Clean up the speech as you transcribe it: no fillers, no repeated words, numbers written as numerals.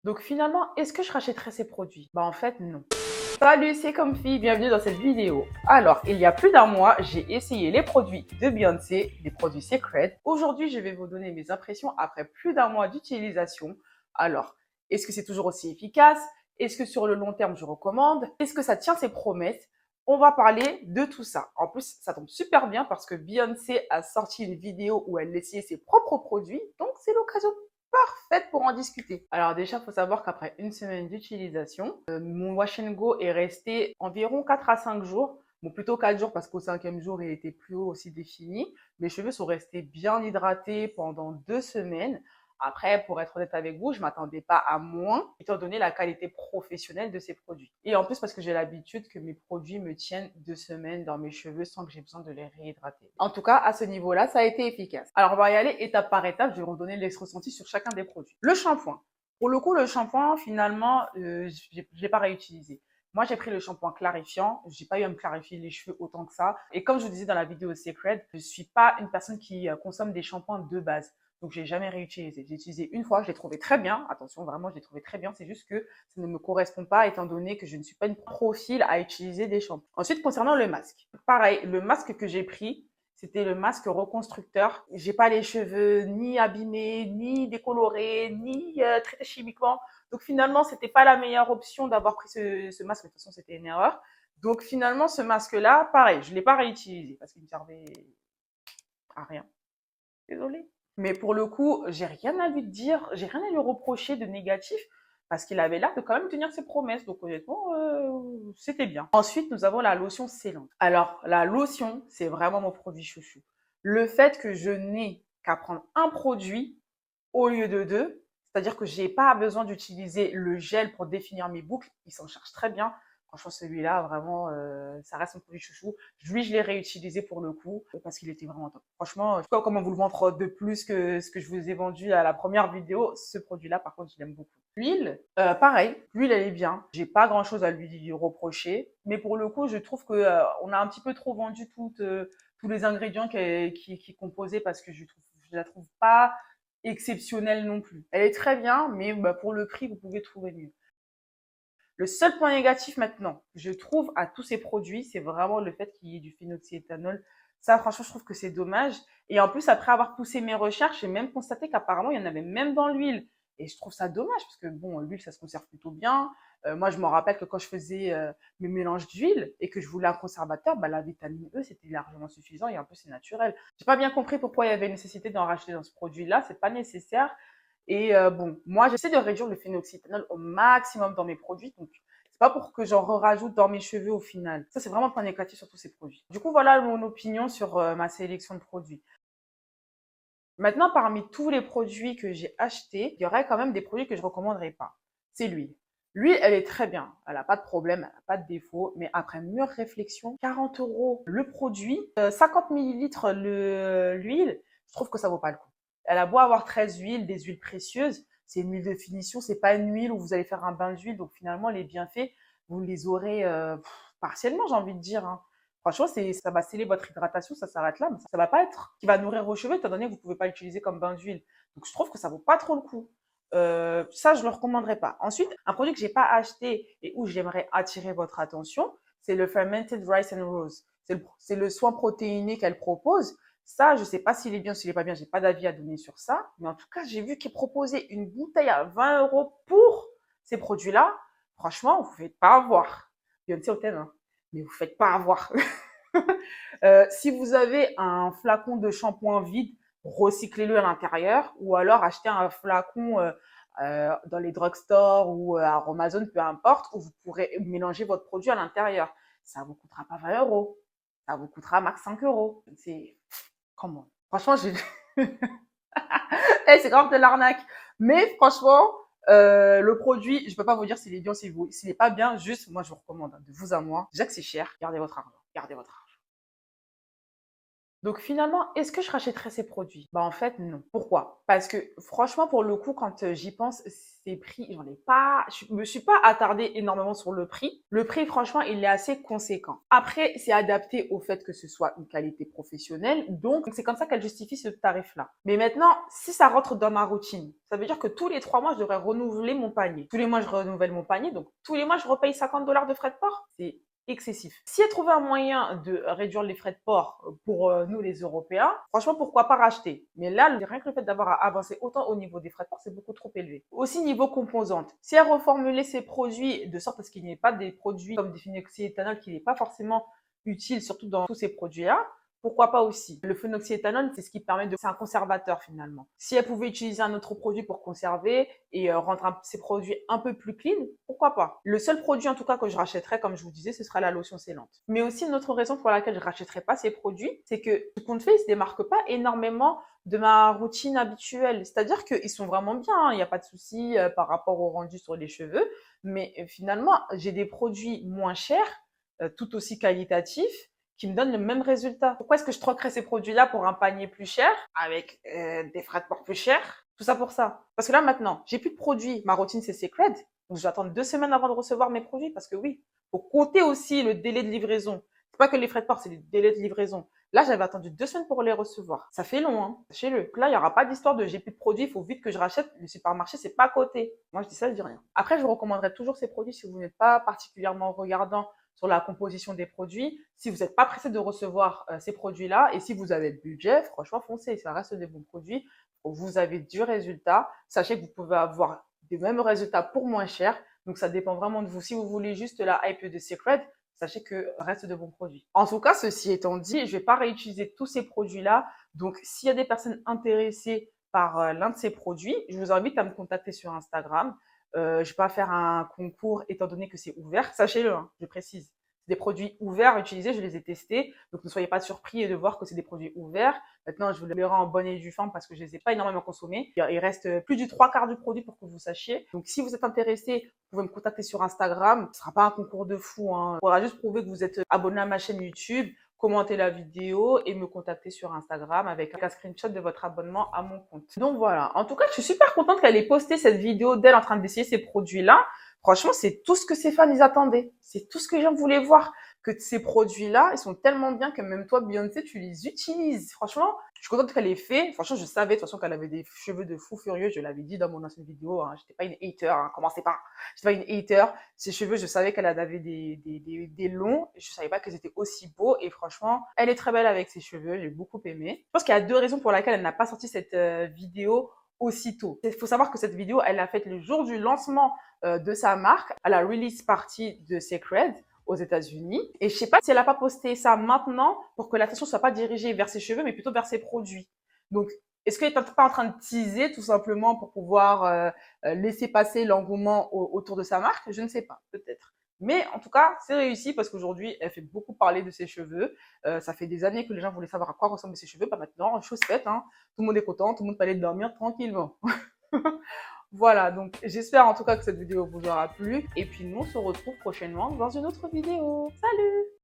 Donc finalement, est-ce que je rachèterai ces produits? Bah en fait, non. Salut, c'est Comfy, bienvenue dans cette vidéo. Alors, il y a plus d'un mois, j'ai essayé les produits de Beyoncé, les produits Secret. Aujourd'hui, je vais vous donner mes impressions après plus d'un mois d'utilisation. Alors, est-ce que c'est toujours aussi efficace? Est-ce que sur le long terme, je recommande? Est-ce que ça tient ses promesses? On va parler de tout ça. En plus, ça tombe super bien parce que Beyoncé a sorti une vidéo où elle essayait ses propres produits. Donc, c'est l'occasion parfaite pour en discuter. Alors déjà, il faut savoir qu'après une semaine d'utilisation, mon Wash and Go est resté environ 4 à 5 jours. Bon, plutôt 4 jours parce qu'au cinquième jour, il était plus haut aussi défini. Mes cheveux sont restés bien hydratés pendant 2 semaines. Après, pour être honnête avec vous, je m'attendais pas à moins, étant donné la qualité professionnelle de ces produits. Et en plus, parce que j'ai l'habitude que mes produits me tiennent 2 semaines dans mes cheveux sans que j'ai besoin de les réhydrater. En tout cas, à ce niveau-là, ça a été efficace. Alors, on va y aller étape par étape. Je vais vous donner les ressentis sur chacun des produits. Le shampoing. Pour le coup, le shampoing, finalement, je l'ai pas réutilisé. Moi, j'ai pris le shampoing clarifiant. J'ai pas eu à me clarifier les cheveux autant que ça. Et comme je vous disais dans la vidéo Secret, je suis pas une personne qui consomme des shampoings de base. Donc, j'ai jamais réutilisé. J'ai utilisé une fois, je l'ai trouvé très bien. Attention, vraiment, je l'ai trouvé très bien. C'est juste que ça ne me correspond pas étant donné que je ne suis pas une profil à utiliser des shampoings. Ensuite, concernant le masque. Pareil, le masque que j'ai pris, c'était le masque reconstructeur. J'ai pas les cheveux ni abîmés, ni décolorés, ni traités chimiquement. Donc finalement, c'était pas la meilleure option d'avoir pris ce masque. De toute façon, c'était une erreur. Donc finalement, ce masque-là, pareil, je l'ai pas réutilisé parce qu'il me servait à rien. Désolée. Mais pour le coup, j'ai rien à lui dire, j'ai rien à lui reprocher de négatif parce qu'il avait l'air de quand même tenir ses promesses. Donc honnêtement, c'était bien. Ensuite, nous avons la lotion scellante. Alors, la lotion, c'est vraiment mon produit chouchou. Le fait que je n'ai qu'à prendre un produit au lieu de deux, c'est-à-dire que j'ai pas besoin d'utiliser le gel pour définir mes boucles, il s'en charge très bien. Franchement, celui-là, vraiment, ça reste mon produit chouchou. Lui, je l'ai réutilisé pour le coup parce qu'il était vraiment top. Franchement, je sais pas comment vous le vendre de plus que ce que je vous ai vendu à la première vidéo. Ce produit-là, par contre, je l'aime beaucoup. L'huile, pareil, l'huile elle est bien. J'ai pas grand-chose à lui reprocher, mais pour le coup, je trouve que on a un petit peu trop vendu tous les ingrédients qui composaient parce que je la trouve pas exceptionnelle non plus. Elle est très bien, mais bah, pour le prix, vous pouvez trouver mieux. Le seul point négatif maintenant, je trouve, à tous ces produits, c'est vraiment le fait qu'il y ait du phénoxyéthanol. Ça, franchement, je trouve que c'est dommage. Et en plus, après avoir poussé mes recherches, j'ai même constaté qu'apparemment, il y en avait même dans l'huile. Et je trouve ça dommage parce que bon, l'huile, ça se conserve plutôt bien. Moi, je me rappelle que quand je faisais mes mélanges d'huile et que je voulais un conservateur, bah, la vitamine E, c'était largement suffisant et en plus, c'est naturel. J'ai pas bien compris pourquoi il y avait nécessité d'en racheter dans ce produit-là. C'est pas nécessaire. Et bon, moi, j'essaie de réduire le phénoxyéthanol au maximum dans mes produits. Donc, c'est pas pour que j'en rajoute dans mes cheveux au final. Ça, c'est vraiment un point négatif sur tous ces produits. Du coup, voilà mon opinion sur ma sélection de produits. Maintenant, parmi tous les produits que j'ai achetés, il y aurait quand même des produits que je recommanderais pas. C'est l'huile. L'huile, elle est très bien. Elle n'a pas de problème, elle n'a pas de défaut. Mais après mûre réflexion, 40 euros le produit, 50 millilitres l'huile, je trouve que ça vaut pas le coup. Elle a beau avoir 13 huiles, des huiles précieuses, c'est une huile de finition, c'est pas une huile où vous allez faire un bain d'huile. Donc finalement, les bienfaits, vous les aurez partiellement, j'ai envie de dire, hein. Franchement, ça va sceller votre hydratation, ça s'arrête là, mais ça va pas être qui va nourrir vos cheveux, étant donné que vous pouvez pas l'utiliser comme bain d'huile. Donc, je trouve que ça vaut pas trop le coup. Ça, je le recommanderais pas. Ensuite, un produit que j'ai pas acheté et où j'aimerais attirer votre attention, c'est le Fermented Rice and Rose. C'est le soin protéiné qu'elle propose. Ça, je sais pas s'il est bien, s'il est pas bien, j'ai pas d'avis à donner sur ça. Mais en tout cas, j'ai vu qu'il proposait une bouteille à 20 euros pour ces produits-là. Franchement, vous ne faites pas avoir. Beyoncé Hotel, hein. Mais vous ne faites pas avoir. Si vous avez un flacon de shampoing vide, recyclez-le à l'intérieur ou alors achetez un flacon dans les drugstores ou à Amazon, peu importe, où vous pourrez mélanger votre produit à l'intérieur. Ça vous coûtera pas 20 euros. Ça vous coûtera max 5 euros. C'est comment? Franchement, j'ai c'est grave de l'arnaque. Mais franchement, le produit, je peux pas vous dire s'il est bien, s'il est pas bien. Juste, moi, je vous recommande de vous à moi. Déjà que c'est cher, gardez votre argent. Gardez votre argent. Donc finalement, est-ce que je rachèterais ces produits? Bah en fait, non. Pourquoi? Parce que franchement, pour le coup, quand j'y pense, ces prix, j'en ai pas, je me suis pas attardée énormément sur le prix. Le prix, franchement, il est assez conséquent. Après, c'est adapté au fait que ce soit une qualité professionnelle, donc c'est comme ça qu'elle justifie ce tarif-là. Mais maintenant, si ça rentre dans ma routine, ça veut dire que tous les 3 mois, je devrais renouveler mon panier. Tous les mois, je renouvelle mon panier, donc tous les mois, je repaye 50 $ de frais de port. C'est excessif. Si elle trouvait un moyen de réduire les frais de port pour nous les Européens, franchement, pourquoi pas racheter? Mais là, rien que le fait d'avoir avancé autant au niveau des frais de port, c'est beaucoup trop élevé. Aussi niveau composantes. Si elle reformulait ses produits de sorte à ce qu'il n'y ait pas des produits comme des phénoxyéthanol qui n'est pas forcément utile, surtout dans tous ces produits-là, pourquoi pas aussi? Le phénoxyéthanol, c'est ce qui permet de, c'est un conservateur finalement. Si elle pouvait utiliser un autre produit pour conserver et rendre ses produits un peu plus clean, pourquoi pas? Le seul produit en tout cas que je rachèterais, comme je vous disais, ce sera la lotion scellante. Mais aussi une autre raison pour laquelle je rachèterais pas ces produits, c'est que ce qu'on fait, ils se démarquent pas énormément de ma routine habituelle. C'est-à-dire qu'ils sont vraiment bien, hein, il n'y a pas de souci par rapport au rendu sur les cheveux, mais finalement, j'ai des produits moins chers, tout aussi qualitatifs, qui me donnent le même résultat. Pourquoi est-ce que je troquerais ces produits-là pour un panier plus cher, avec des frais de port plus chers? Tout ça pour ça. Parce que là, maintenant, j'ai plus de produits. Ma routine, c'est Secret. Donc, j'attends 2 semaines avant de recevoir mes produits parce que oui, faut compter aussi le délai de livraison. C'est pas que les frais de port, c'est les délais de livraison. Là, j'avais attendu 2 semaines pour les recevoir. Ça fait long, hein. Sachez-le. Donc là, il n'y aura pas d'histoire de j'ai plus de produits, il faut vite que je rachète. Le supermarché, c'est pas à côté. Moi, je dis ça, je dis rien. Après, je vous recommanderais toujours ces produits si vous n'êtes pas particulièrement regardant sur la composition des produits. Si vous n'êtes pas pressé de recevoir ces produits-là et si vous avez le budget, franchement, foncez. Ça reste des bons produits. Vous avez du résultat. Sachez que vous pouvez avoir des mêmes résultats pour moins cher. Donc, ça dépend vraiment de vous. Si vous voulez juste la hype de Secret, sachez que reste de bons produits. En tout cas, ceci étant dit, je vais pas réutiliser tous ces produits-là. Donc, s'il y a des personnes intéressées par l'un de ces produits, je vous invite à me contacter sur Instagram. Je vais pas faire un concours étant donné que c'est ouvert. Sachez-le, hein, je précise. C'est des produits ouverts à utiliser, je les ai testés. Donc, ne soyez pas surpris de voir que c'est des produits ouverts. Maintenant, je vous les rends en bonne et due forme parce que je les ai pas énormément consommés. Il reste plus du 3/4 du produit pour que vous sachiez. Donc, si vous êtes intéressé, vous pouvez me contacter sur Instagram. Ce sera pas un concours de fou, hein. Il faudra juste prouver que vous êtes abonné à ma chaîne YouTube, commenter la vidéo et me contacter sur Instagram avec un screenshot de votre abonnement à mon compte. Donc voilà. En tout cas, je suis super contente qu'elle ait posté cette vidéo d'elle en train d'essayer ces produits-là. Franchement, c'est tout ce que ses fans ils attendaient. C'est tout ce que les gens voulaient voir. Que ces produits-là, ils sont tellement bien que même toi, Beyoncé, tu les utilises. Franchement, je suis contente qu'elle ait fait. Franchement, je savais de toute façon qu'elle avait des cheveux de fou furieux. Je l'avais dit dans mon ancienne vidéo. Hein. J'étais pas une hater. Hein. Commencez pas. J'étais pas une hater. Ses cheveux, je savais qu'elle avait des longs. Je savais pas qu'ils étaient aussi beaux. Et franchement, elle est très belle avec ses cheveux. J'ai beaucoup aimé. Je pense qu'il y a 2 raisons pour lesquelles elle n'a pas sorti cette vidéo aussitôt. Il faut savoir que cette vidéo, elle l'a faite le jour du lancement de sa marque à la release party de Secret aux États-Unis. Et je sais pas si elle a pas posté ça maintenant pour que l'attention soit pas dirigée vers ses cheveux, mais plutôt vers ses produits. Donc, est-ce qu'elle est pas en train de teaser tout simplement pour pouvoir laisser passer l'engouement autour de sa marque? Je ne sais pas, peut-être. Mais en tout cas, c'est réussi parce qu'aujourd'hui, elle fait beaucoup parler de ses cheveux. Ça fait des années que les gens voulaient savoir à quoi ressemblent ses cheveux. Pas maintenant, chose faite, hein. Tout le monde est content, tout le monde peut aller dormir tranquillement. Voilà, donc j'espère en tout cas que cette vidéo vous aura plu. Et puis nous, on se retrouve prochainement dans une autre vidéo. Salut!